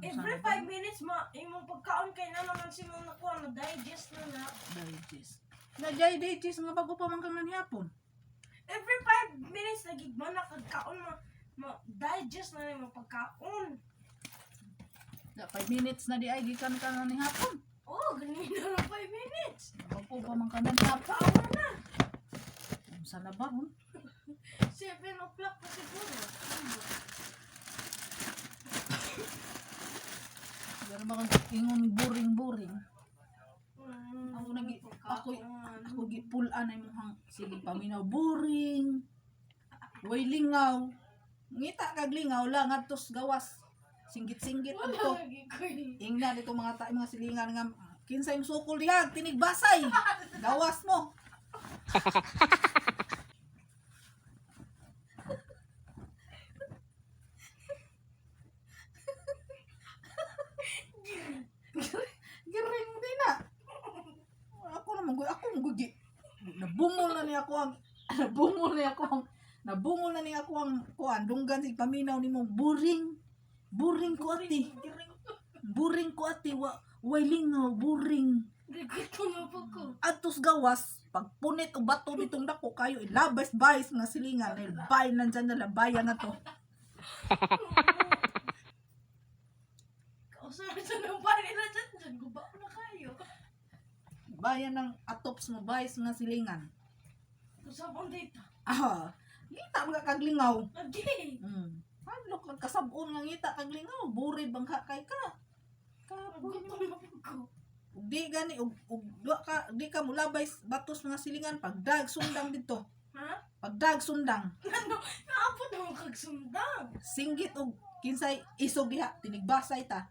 Every 5 minutes imong pagkaon kay na naman simong nakuha na digest na na. Digest. Digest nga bago pa man kang nanihapon. Every 5 minutes nagigman na kagkaon digest na imong pagkaon. 5 minutes na di ay gikan ka nanihapon. Oh, ganina na 5 minutes. Bago pa man kang nanihapon. Kaon na. Sana ba? 7 o'clock pa siguro. Pero baka ingon boring. Ako gipulan ay muhang sige paminaw boring. Way lingaw. Ngita kag lingaw lang adtos gawas. Singgit-singgit adto. Ingna dito mga silingan nga kinsa yung sukol diha tinigbasay. Gawas mo. Giring din na. Ako naman gugi. Nabungol na niya ako ang kuan dunggan si paminaw nimo boring. Boring ko ati. Way lingaw boring. Regreto na po ko. Atos gawas pagpunit o bato nitong dako kayo ilabas-bayis nga silingan dahil bayan nandyan na labayan na to. Kausap sa nang bayan na dyan. Guba ko na kayo. Bayan ng atops mo bayis nga silingan. Usap ang data. Ngita mga kaglingaw. Lagi. Hadlok kag kasabon nga ngita kaglingaw. Burid bang kay ka. Gutom na po ko. Ug di gani ug di ka mulabay batos mga silingan pagdag sundang dito. Ha? Pagdag sundang. Naapot na mo kagsundang. Singgit og kinsay isog diha tinigbasay ta.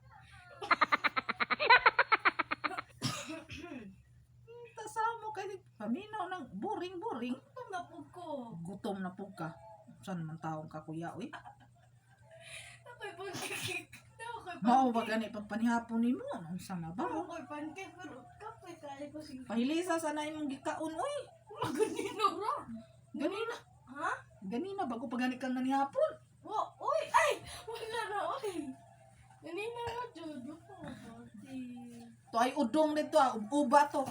Tasamo kay paminaw ng boring. Gutom na po ko. Gutom na pug ka. Saan man taong ka kuya oy? Ako'y pancake. Mao ba gani pagpanihapon nimo? Unsa na ba? Ako'y pancake pero kapoy kaya ko sige. Pahilisa sana imong gikaon oy. Ganino ra. Ganina. Ha? Ganina bago pa gani kang nanihapon. Uy! Ay! Wala na, uy! Ganina na, Jodo ko. To ay udong dito uba to.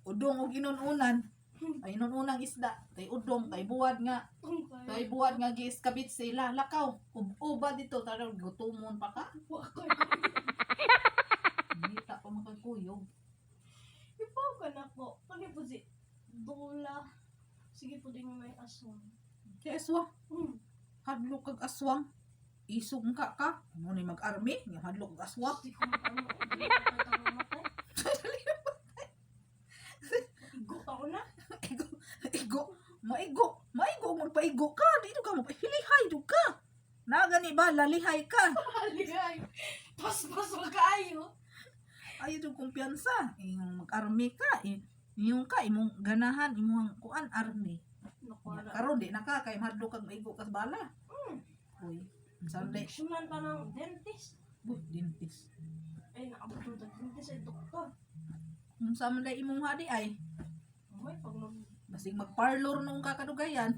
Udong og inununan. Ay inununang isda. Tay udong, tay buwad nga. Tay buwad nga giiskabit sila. Lakaw. Uba dito. Tarang gutumon pa ka. Ngita pa makagkuyog. Ipaw ka na po. Kani po si Dola. Sige po din may aswang. Kaya aswang. Hadlok kag aswang. Isog ka ka. Mo ni mag-army. Yung hadlok kag aswang. Hindi ko matano. Hindi ko matano matay. Igo ako na. Maigo. Magpaigo ka. Dito ka magpahilihay. Dito ka. Nagani ba? Lalihay ka. Haligay. Pas-pas magkaayo. Ayaw yung kumpiyansa. Yung mag-army ka. Yung ka. Imong ganahan. Imong kuan army. Nakuha na. Karon di na ka. Kaya hadlok kag maigo ka sa bala. Uy. Sunday. Suman pa ng dentist. Uy, dentist. Ay, naabot ng dentist ay doktor. Kung sa man imong hadi ay. May pag Basig mag-parlor nung kakadugayan.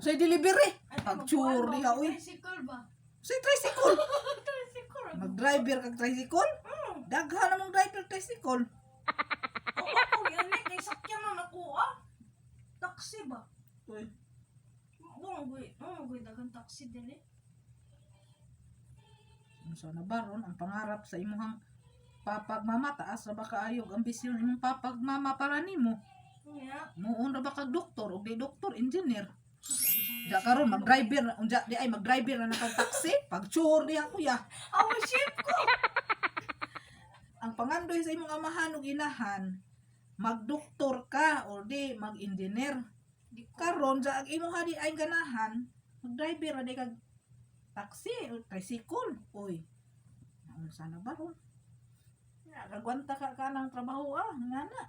Say delivery. Pag-chur diha, uy. Tricycle ba? Say tricycle. Tricycle. Mag-driver kag tricycle? Daghan namang driver tricycle. Oo, ako yan eh. Kay sakyan na nakuha. Taxi ba? Uy. Magoy dagang taxi din eh. So na baron ang pangarap sa imong papagmama taas ra ba kaayog ambisyon imong papagmama para nimo? Yeah. Muon ra ba kag doktor o di doktor engineer? Ja karon mag-driver unja di ay mag-driver na kag taxi pag-chur diha kuya. Awa ship ko. Ang pangandoy sa imong amahan ug inahan magdoktor ka o di mag-engineer. Karon sa imong hadi ay ganahan mag-driver ra di kag taxi o tricycle. Uy. Ano sana ba ron? Nagwanta ka ng trabaho nga na.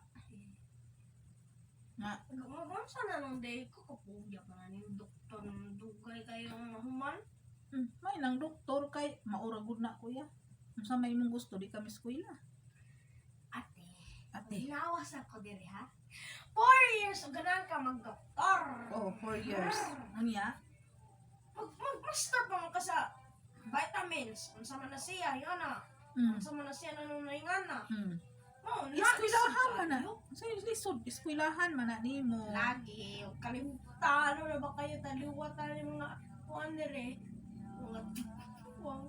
Nga. Gumagawa sana ng day ko kapugya pa na yung doktor ng dugay kayong mahuman. May nang doktor kay mauragod na kuya. Unsa may imong gusto di kami eskwela. Ate. Hinawas ako diri ha. 4 years o ganan ka mag-doktor. Oh, 4 years. Anya? Mag-master pa man ka sa vitamins. Unsa man na siya, yan na. Unsa man na siya nanunayngan na. Oh, Iskwilahan man na. Sa lisod, iskwilahan man na nimo. Lagi, kalimutan na ba kayo taliwatan yung mga kuan dire. Mga tikwang.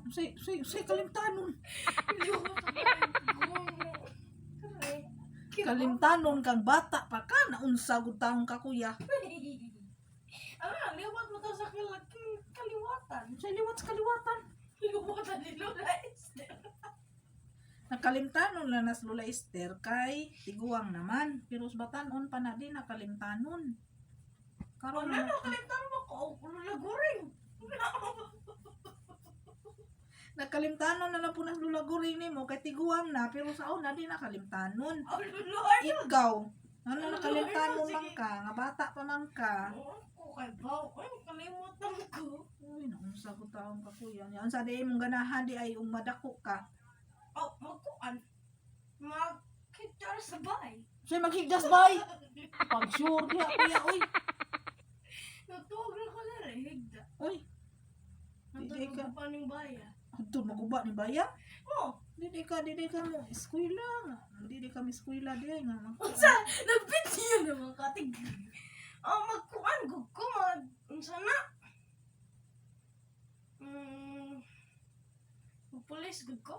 Say kalimtanon. Correct. Kalimtanon kang bata pa ka naunsa gud taong ka kuya. Liwat mo to sa kaliwatan. Say liwat sa kaliwatan. Liwatan ni Lola Esther. Nakalimtanon lang nas Lola Esther kay tiguang naman. Pero sa batanon pa na din nakalimtanon. Karon Ano na kalimutan mo ko? Lola Goring. nakalimtanon na lang po nas Lola Goring nimo kay tiguang na pero sa una din nakalimtanon. Oh, Lord. Ikaw, ano nakalimtanon man ka, nga bata pa man ka. Ako kay Bao. Ay, kalimutan ko. Uy, naunsa ko taong ka kuya. Yan sa di mong ganahan di ay umadako ka. Oh, magkuan. Magkitar sa bay. Say maghigdas bay. Pag sure diha kuya oy. Natuog na ko na rin. Higda. Oy, Natuog ko pa ng baya. adto maguba ni baya. Oh, Dili ka mo eskwela. Dili kami eskwela di ay nga. unsa? Nagbitiyo naman katig. Oh, magkuan. Gug ko. Unsa na? Pulis, gug ko.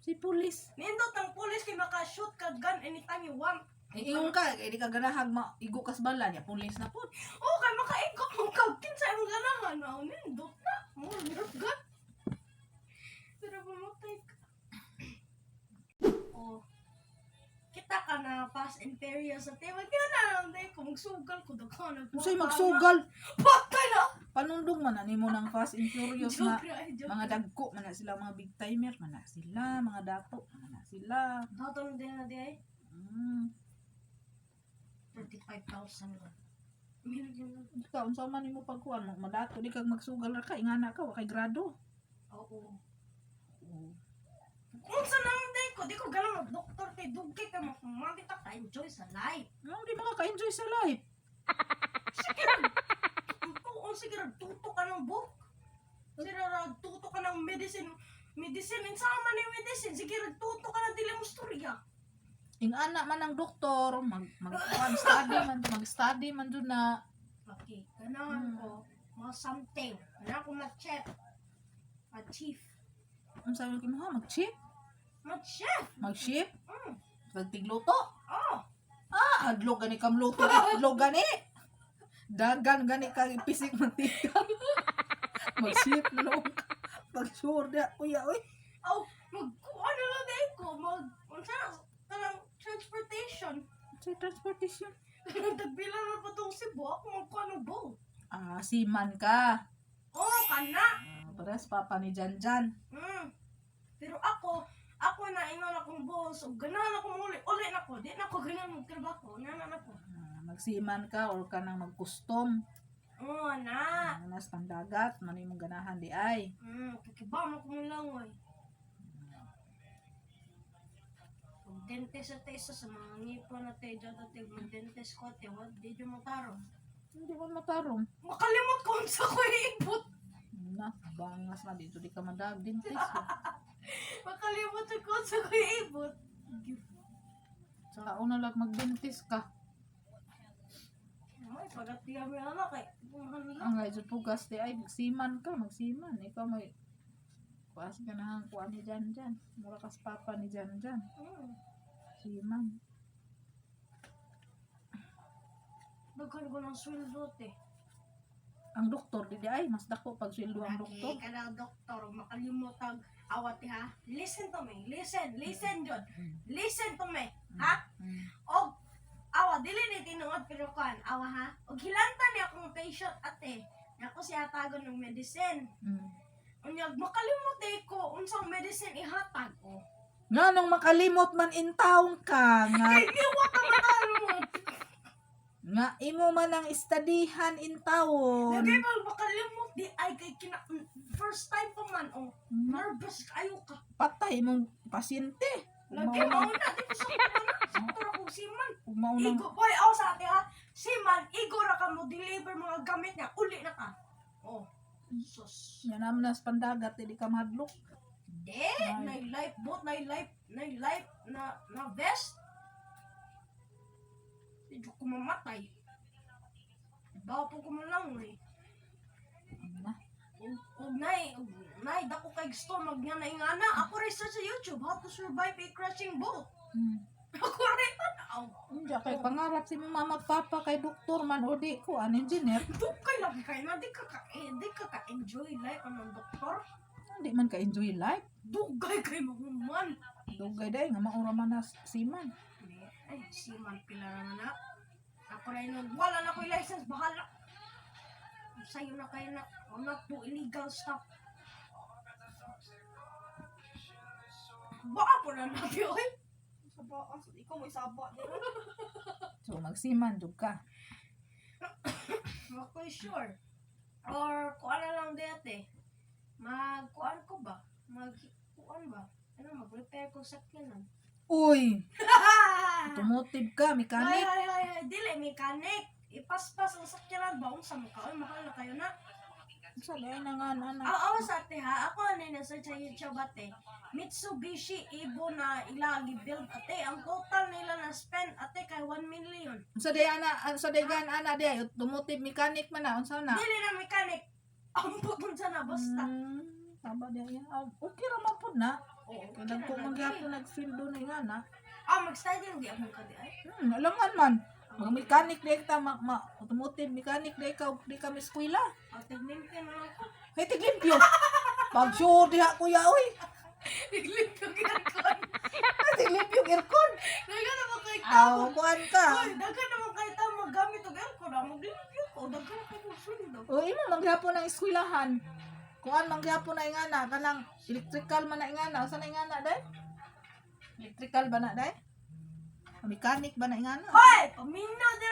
Si pulis. Nindot ang pulis kay maka-shoot ka gun anytime you want. Iyon ka, kay di ka ganahag igo kas bala niya, pulis na po. Oh, kay makaigok mong kagtin sa imong ganahan. Oh, nindot na. Mo, nerf gun. Pero pumatay ka. Oh. Kita ka na Fast and Furious sa team. Kaya na lang dahil kung magsugal ko, daghan na. Unsay magsugal? Patay na! Panundong man na nimo ng Fast and Furious na Joke ra, joke. mga dagko man na sila, mga big timer man na sila, mga dato man na sila. Tatong din na di ay. Mm. 35,000 lang. Ikaw, unsa man nimo pagkuan mo, madato di kag magsugal ra ka, ingana ka wa kay grado. Oo. Kung sa nang di ko galang mag-doktor kay Dugkay ka makita ka enjoy sa life. Ano di makaka-enjoy sa life? Sige, sige, tuto ka ng book. Sige, tuto ka ng medicine. Medicine, insama na yung medicine. Sige, tuto ka ng dili mo storya. Ingana man ang doktor, mag-study man dun na. Okay, ganahan ko. Mga something. Ganahan ko ma-chef. Ma-chief. Unsa man kimo ha, mag-chip, Ma-chef! mag-ship, Mm. pagtigluto. Oh! Hadlok gani kam luto, hadlok gani. Dagan gani kag pisik mantika. Mag-ship na noon. Pag-sure dia, kuya, oy. Oh! Ano lang din ko? Kanang transportation. Sa transportation. Nagbilan na pa itong Cebu. Ako magkano boat. Siman ka. Oh, kana! Paras papa ni Janjan. Pero ako na ingon akong boss, o ganahan akong uli na ko. Di na ako ganahan magtrabaho. Nanan ako. Magsiman ka or ka nang mag-custom. Oo, na. Nas pang dagat, man imong ganahan di ay. Kakiba mo kong langoy. Kung dentist at isa sa mga ngipon na tayo dyan at mag-dentist ko, di dyan matarong. Hindi mo matarong. Makalimot ko sa ko ibot. Na, bangas na dito di ka madag dentist. Makalimot ko sa ko ibot. Sa una lang mag-dentist ka. Ay, pagatiya mo yung anak eh. Ang ngay pugas di ay magsiman ka, magsiman. Ikaw may kuas ka na kuan ni Janjan. Mura kas papa ni Janjan. Siman. Daghan ko ng sweldo te. Ang doktor di ay mas dako pag sweldo ang doktor. Lagi ka ng doktor, makalimot ang awat ha. Listen to me, listen John. Listen to me, ha? Og awa dili ni tinuod pero kan awa ha. Og hilanta ni akong patient ate. Ako siya tagon ng medicine. Unyag makalimot ko unsang medicine ihatag ko. Nga nung makalimot man in taong ka nga Kay diwa ka matalong. nga imo man ang istadihan in taon. Lagi ba makalimot di ay kay first time pa man nervous kayo ka. Patay mong pasyente. Lagi mauna di ko sakto ra kong siman. Maunang Igo, boy, ako sa ate ha. Si man, igo ra ka mo deliver mga gamit niya. Uli na ka. Sus. Yan naman nas pandagat, di ka mahadlok. Di, na lifeboat, na life na vest. Hindi ko mamatay. Bawa po ko lang eh. Na. Ug nay dako kay gusto magngana ingana. Ako rin sa YouTube how to survive a crashing boat. Ako rin tanaw. Hindi kay pangarap si mama papa kay doktor man o di ko an engineer. Dugay lang kay na di ka enjoy life anong doktor. Hindi man ka enjoy life. Dugay kay mahuman. Dugay day nga maura man na siman. Ay, si man pila naman na. Ako rin wala na ko license bahala. Sa'yo na kayo na not po illegal stuff. Baka po na nabi, oy. Ikaw may saba. So magsiman jud ka. Ako sure. Or kuan na lang dete. Magkuan ko ba? Magkuan ba? Ano, mag-repair ko sa sakyanan. Uy, automotive ka, mechanic. Ay, dili, mechanic. Ipaspas ang sakyanan ba? Kung sa mukha, oy, mahal na kayo na. Sa lay na nga na. Awas ate ha, ako ano na sa YouTube ate. Mitsubishi Evo na ilagi build ate. Ang total nila na spend ate kay 1 million. Sa day gan ana day automotive mechanic man na unsa na? Dili na mechanic. Ambot mo na basta. Tama day. Okay ra man pud na. Oo, Kaya ko magyapon nag-field do na nga na. mag-study di ako ka di ay. Alangan man. Mga mechanic day ta automotive mechanic day ka di kami eskwela. Ate limpyo na lang ko. Hey tiglimpyo. Pag sure diha kuya oy. Limpyo gyud. Tiglimpyo aircon. Dagan naman kay Aw, kuan ka. Oy, dagan naman kay ta magamit og aircon, maglimpyo ko, dagan kay mo sundo. O imo mangyapon ng eskwelahan. Kuan mangyapon na ingana kanang electrical man na ingana. Usa na ingana day? Electrical ba na day? Mechanic ba na ingana? Hoy, paminaw